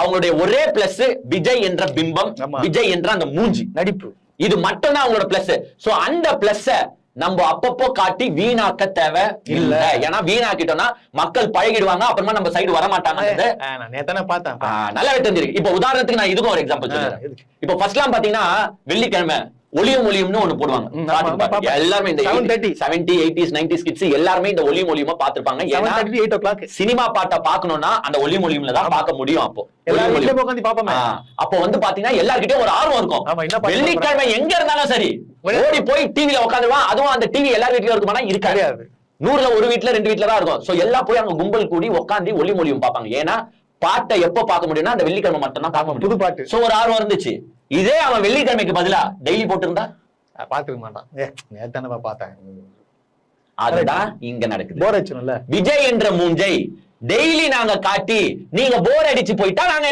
அவங்களுடைய ஒரே பிளஸ் விஜய் என்ற பிம்பம், விஜய் என்ற அந்த மூஞ்சி நடிப்பு, இது மட்டும் தான் அவங்களோட பிளஸ். சோ அந்த பிளஸ் நம்ம அப்பப்போ காட்டி வீணாக்க தேவை இல்ல. ஏன்னா வீணாக்கிட்டோம்னா மக்கள் பழகிடுவாங்க, அப்புறமா நம்ம சைடு வர மாட்டாங்க. நல்லாவே தெரிஞ்சிருக்கு. இப்ப உதாரணத்துக்கு நான் இதுக்கும் ஒரு எக்ஸாம்பிள் சொல்றேன். இப்ப ஃபர்ஸ்ட்லாம் பாத்தீங்கன்னா வெள்ளிக்கிழமை ஒளியும் ஒளியும்னு ஒண்ணு போடுவாங்க. எல்லாருமே இந்த 70s 80s 90s கிட்ஸ் எல்லாருமே இந்த ஒளியும் ஒளியுமா பாத்துருப்பாங்க. 8 o'clock சினிமா பாட்டை பாக்கணும்னா அந்த ஒளியும் ஒளியும்ல தான் பார்க்க முடியும். அப்போ அப்போ வந்து பாத்தீங்கன்னா எல்லார்கிட்டயும் ஒரு ஆர்வம் இருக்கும். வெள்ளிக்கிழமை எங்க இருந்தாலும் சரி ஓடி போய் டிவில உட்காந்துருவான். அதுவும் அந்த டிவி எல்லார் வீட்லயும் இருக்குமானா இருக்காது. 100ல ஒரு வீட்டுல 2 வீட்டுல தான் இருக்கும். சோ எல்லாம் போய் அங்க கும்பல் கூடி உட்காந்து ஒளி ஒளியும் பார்ப்பாங்க. ஏன்னா பாட்டை எப்ப பார்க்க முடியும்னா அந்த வெள்ளிக்கிழமை மட்டும் தான் பார்க்க முடியும், புது பாட்டு. சோ ஒரு ஆர்வம் இருந்துச்சு. இதே அவன் வெள்ளிக்கிழமைக்கு பதிலா டெய்லி போட்டிருந்தா பாத்துக்க மாட்டான். நேத்தானப்பா பார்த்தேன். அதுதான் இங்க நடக்குது. விஜய் என்ற மூஞ்சை டெய்லி நாங்க காட்டி நீங்க போர் அடிச்சு போயிட்டா நாங்க